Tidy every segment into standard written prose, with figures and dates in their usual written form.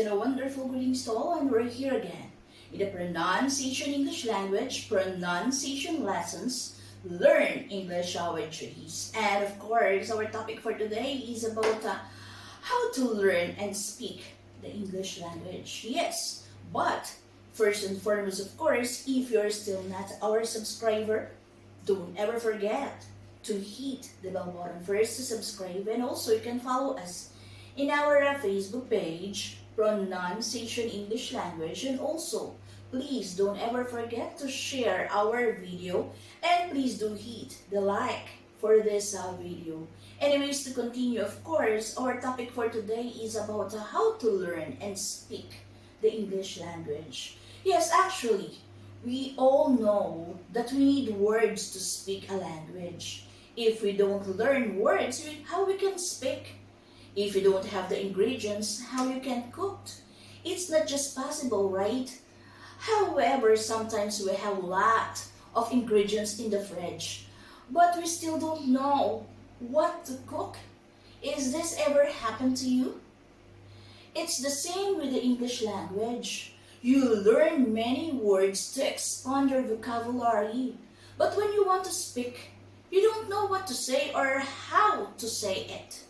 and a wonderful greetings to all, and we're here again in the Pronunciation English Language Pronunciation Lessons. Learn English with Judy's. And of course, our topic for today is about how to learn and speak the English language. Yes, but first and foremost, of course, if you're still not our subscriber, don't ever forget to hit the bell button first to subscribe, and also you can follow us in our Facebook page, Pronunciation English Language, and also please don't ever forget to share our video, and please do hit the like for this video. Anyways, to continue, of course, our topic for today is about how to learn and speak the English language. Yes, actually, we all know that we need words to speak a language. If we don't learn words, how we can speak? If you don't have the ingredients, how you can cook? It's not just possible, right? However, sometimes we have a lot of ingredients in the fridge, but we still don't know what to cook. Is this ever happened to you? It's the same with the English language. You learn many words to expand your vocabulary, but when you want to speak, you don't know what to say or how to say it.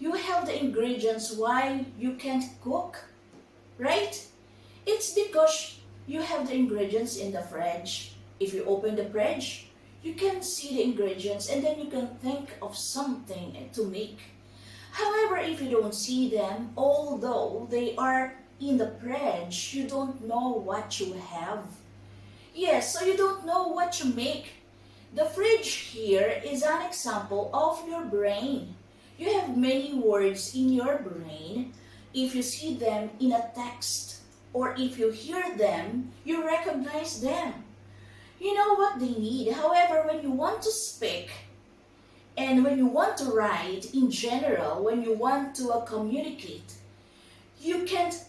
You have the ingredients why you can't cook, right? It's because you have the ingredients in the fridge. If you open the fridge, you can see the ingredients and then you can think of something to make. However, if you don't see them, although they are in the fridge, you don't know what you have. Yes, so you don't know what to make. The fridge here is an example of your brain. You have many words in your brain. If you see them in a text or if you hear them, you recognize them. You know what they need. However, when you want to speak and when you want to write in general, when you want to communicate, you can't.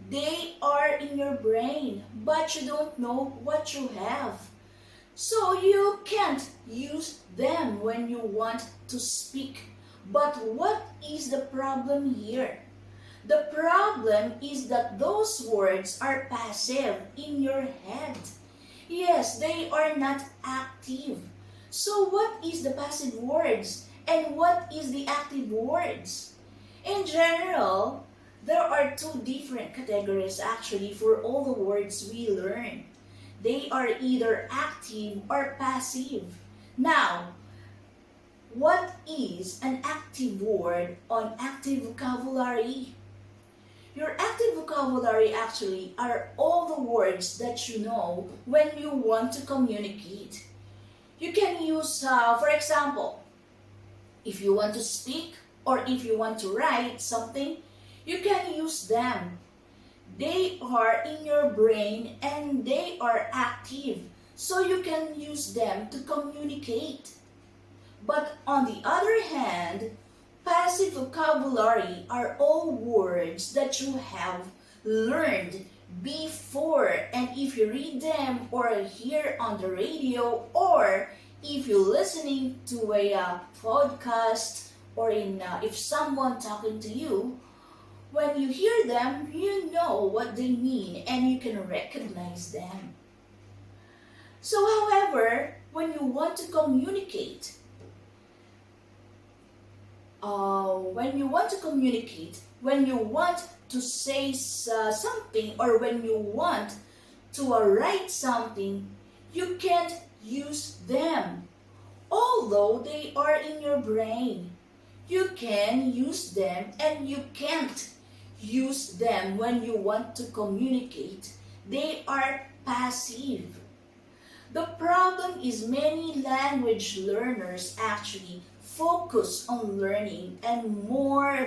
They are in your brain, but you don't know what you have. So you can't use them when you want to speak. But what is the problem here? The problem is that those words are passive in your head. Yes, they are not active. So what is the passive words and what is the active words? In general, there are two different categories actually for all the words we learn. They are either active or passive. Now, what is an active word on active vocabulary? Your active vocabulary actually are all the words that you know when you want to communicate. You can use, for example, if you want to speak or if you want to write something, you can use them. They are in your brain and they are active, so you can use them to communicate. But on the other hand, passive vocabulary are all words that you have learned before, and if you read them or hear on the radio or if you're listening to a podcast or if someone talking to you, when you hear them, you know what they mean and you can recognize them. So however, when you want to communicate, when you want to say something or when you want to write something, you can't use them. Although they are in your brain, you can use them and you can't use them when you want to communicate. They are passive. The problem is many language learners actually focus on learning and more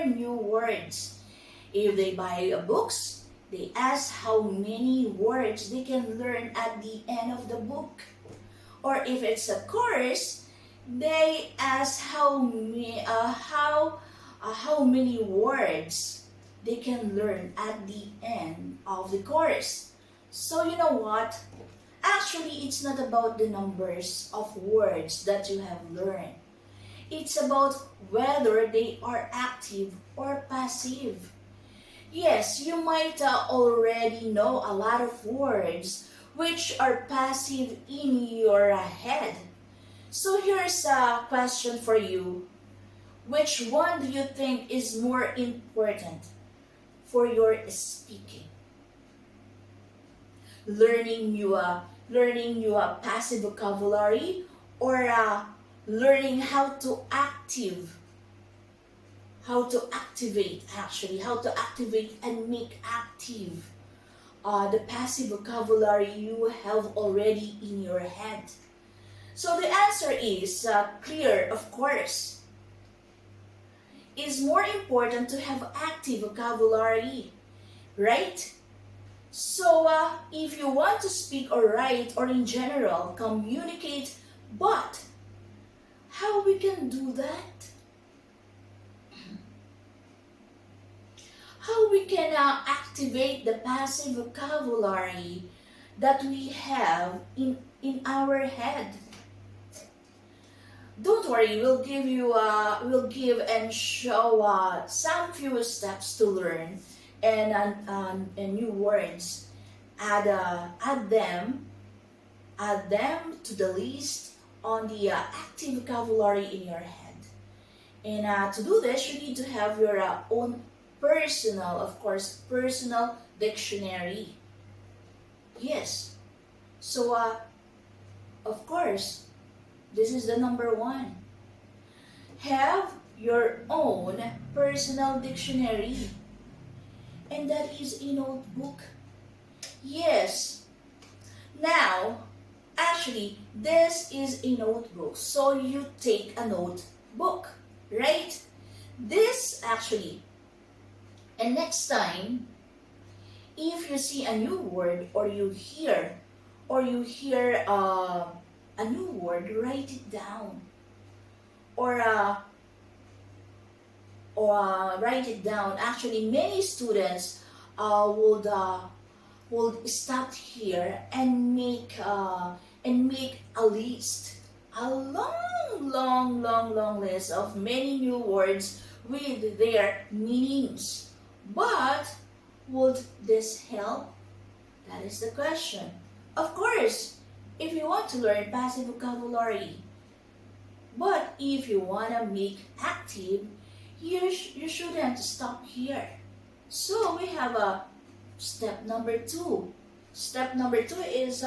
new words. If they buy books, they ask how many words they can learn at the end of the book. Or if it's a course, they ask how many words they can learn at the end of the course. So you know what? Actually, it's not about the numbers of words that you have learned. It's about whether they are active or passive. Yes, you might already know a lot of words which are passive in your head. So here's a question for you. Which one do you think is more important for your speaking? Learning new passive vocabulary, or learning how to activate and make active the passive vocabulary you have already in your head. So the answer is clear, of course. It's more important to have active vocabulary, right? So if you want to speak or write or in general communicate, but how we can do that? How we can activate the passive vocabulary that we have in our head? Don't worry, we'll give and show some few steps to learn and new words. Add them to the list on the active vocabulary in your head. And to do this, you need to have your own personal dictionary. Yes. So, of course, this is the number one. Have your own personal dictionary. And that is a notebook. Yes. Now, actually, this is a notebook. So you take a notebook, right? This actually. And next time, if you see a new word or you hear a new word, write it down. Or write it down. Actually, many students would stop here and make a list, a long list of many new words with their meanings. But would this help? That is the question. Of course, if you want to learn passive vocabulary. But if you want to make active, you shouldn't stop here. So we have a step number 2. Step number 2 is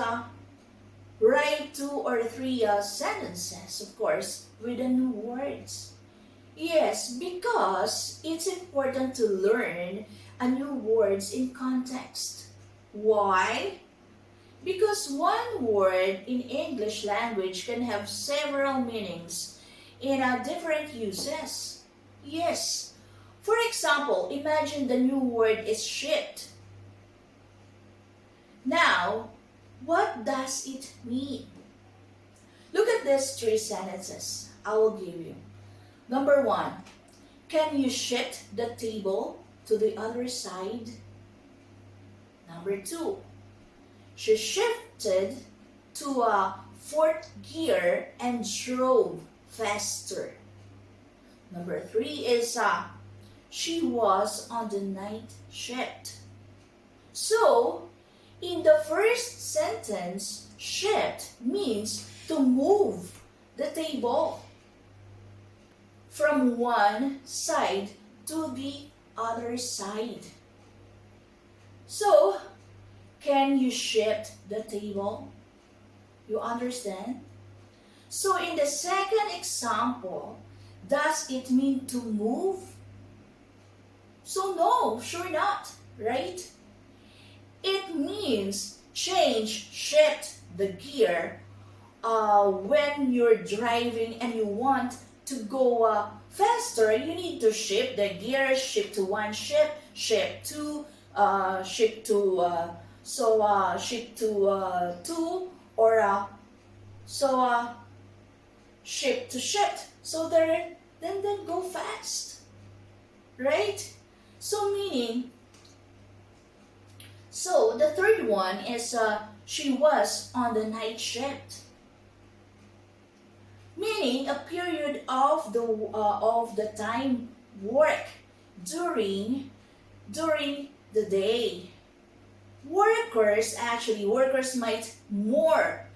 write 2 or 3 sentences, of course, with the new words. Yes, because it's important to learn a new words in context. Why? Because one word in English language can have several meanings in different uses. Yes. For example, imagine the new word is shit. Now, what does it mean? Look at these 3 sentences I will give you. Number 1, can you shift the table to the other side? Number 2, she shifted to a 4th gear and drove faster. Number 3 is she was on the night shift. So, in the first sentence, shift means to move the table from one side to the other side. So, can you shift the table? You understand? So, in the second example, does it mean to move? So, no, sure not, right? It means shift the gear when you're driving and you want to go faster. You need to shift the gear, shift to one shift, shift to shift to shift to 2 or shift to shift. So then go fast, right? So meaning. So the third one is she was on the night shift. Meaning meaning a period of the time work during the day. Workers might work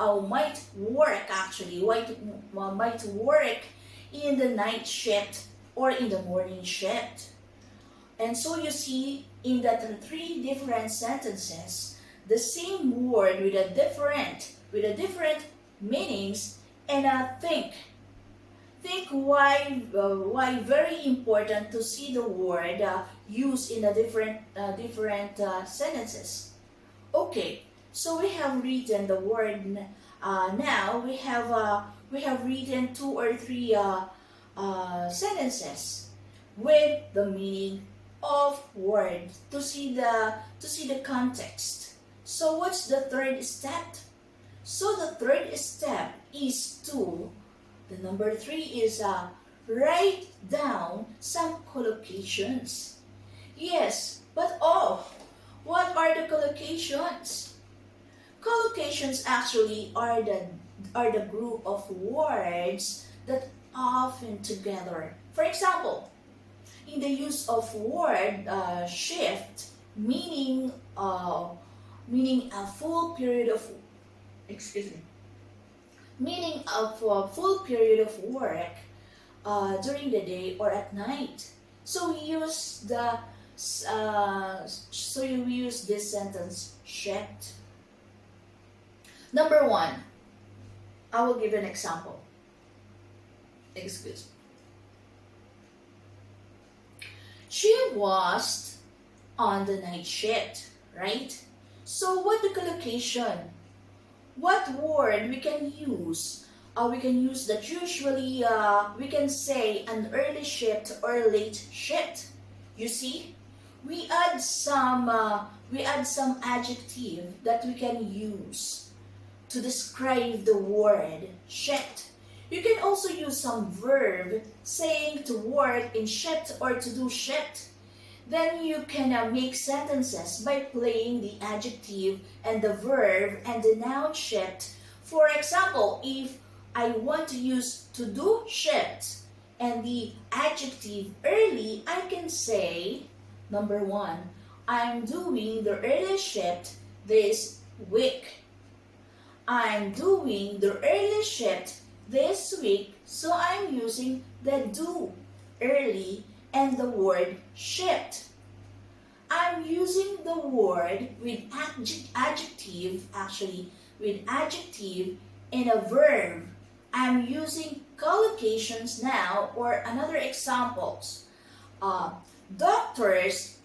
in the night shift or in the morning shift. And so you see in that three different sentences, the same word with a different meanings, and think why very important to see the word used in a different sentences. Okay, so we have written the word. Now we have written two or three sentences with the meaning of word to see the context. So what's the third step? So the third step is to the number 3 is write down some collocations. Yes, but what are the collocations? Collocations actually are the group of words that often together. For example, in the use of word shift, meaning a full period of excuse me meaning of a full period of work during the day or at night. So we use you use this sentence shift. Number 1, I will give an example. Excuse me. She was on the night shift, right? So what the collocation? What word we can use? We can use that usually we can say an early shift or late shift. You see, we add some adjective that we can use to describe the word shift. You can also use some verb saying to work in shift or to do shift. Then you can make sentences by playing the adjective and the verb and the noun shift. For example, if I want to use to do shift and the adjective early, I can say, number 1, I'm doing the early shift this week. I'm doing the early shift this week, so I'm using the do early and the word shift. I'm using the word with adjective and a verb. I'm using collocations now, or another examples. Doctors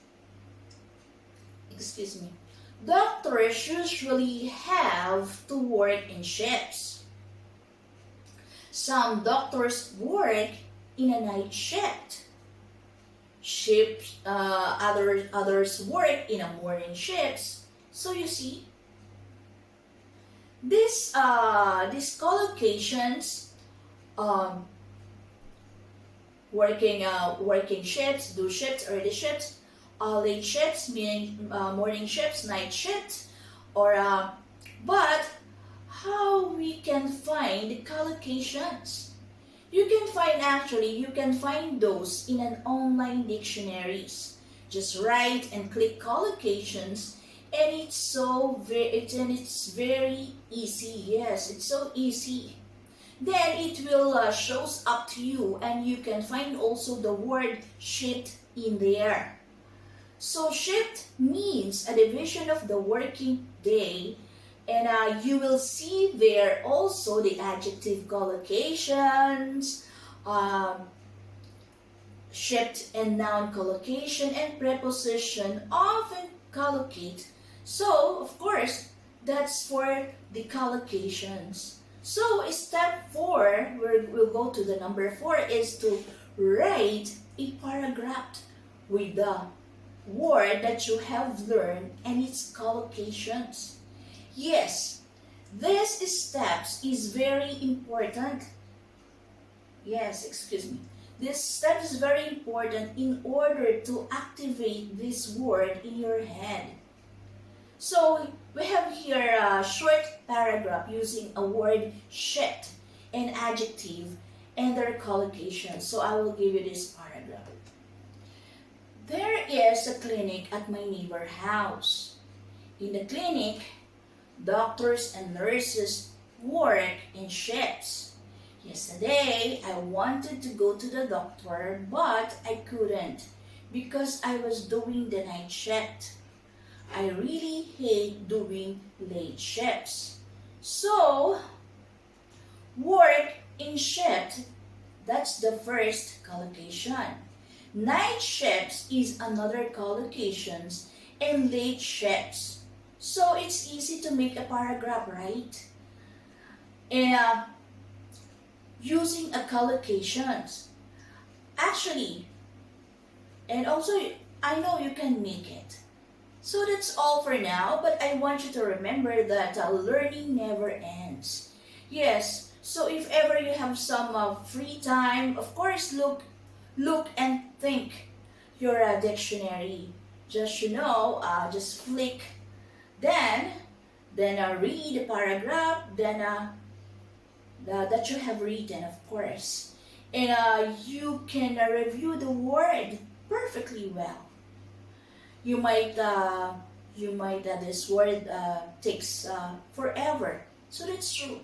usually have to work in shifts. Some doctors work in a night shift. Others work in a morning shifts. So you see, these collocations, working shifts, do shifts, early shifts, late shifts, meaning morning shifts, night shifts, or but how we can find the collocations? You can find those in an online dictionaries. Just write and click collocations, and it's very easy. Yes, it's so easy. Then it will shows up to you, and you can find also the word shift in there. So shift means a division of the working day, and you will see there also the adjective collocations, shift and noun collocation, and preposition often collocate. So, of course, that's for the collocations. So, step 4, we'll go to the number 4, is to write a paragraph with the word that you have learned and its collocations. Yes, this steps is very important. Yes, excuse me. This step is very important in order to activate this word in your head. So we have here a short paragraph using a word shift and adjective and their collocations. So I will give you this paragraph. There is a clinic at my neighbor house. In the clinic, doctors and nurses work in shifts. Yesterday, I wanted to go to the doctor, but I couldn't because I was doing the night shift. I really hate doing late shifts. So, work in shift, that's the first collocation. Night shifts is another collocations and late shifts. So it's easy to make a paragraph, right? And using a collocations. Actually, and also I know you can make it. So that's all for now, but I want you to remember that learning never ends. Yes, so if ever you have some free time, of course look and think your dictionary. Just just flick, then read the paragraph, then that you have written, of course, and you can review the word perfectly well. You might this word takes forever, so that's true.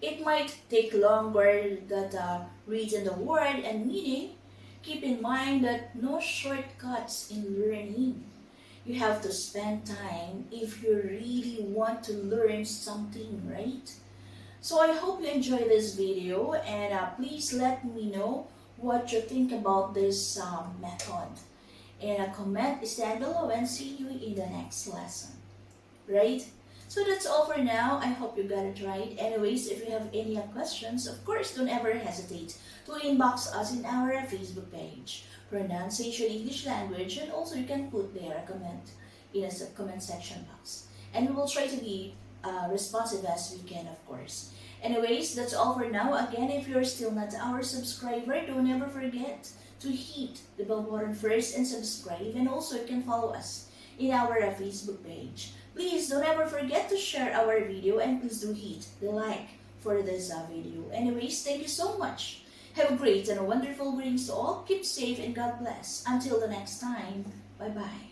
It might take longer that reading the word and meaning. Keep in mind that no shortcuts in learning. You have to spend time if you really want to learn something, right? So I hope you enjoy this video, and please let me know what you think about this method. And a comment is down below, and see you in the next lesson. Right? So that's all for now. I hope you got it right. Anyways, if you have any questions, of course, don't ever hesitate to inbox us in our Facebook page, Pronunciation English Language, and also you can put there a comment in a comment section box. And we will try to be responsive as we can, of course. Anyways, that's all for now. Again, if you're still not our subscriber, don't ever forget to hit the bell button first and subscribe, and also you can follow us in our Facebook page. Please don't ever forget to share our video, and please do hit the like for this video. Anyways, thank you so much. Have a great and a wonderful greetings to all. Keep safe and God bless. Until the next time, bye-bye.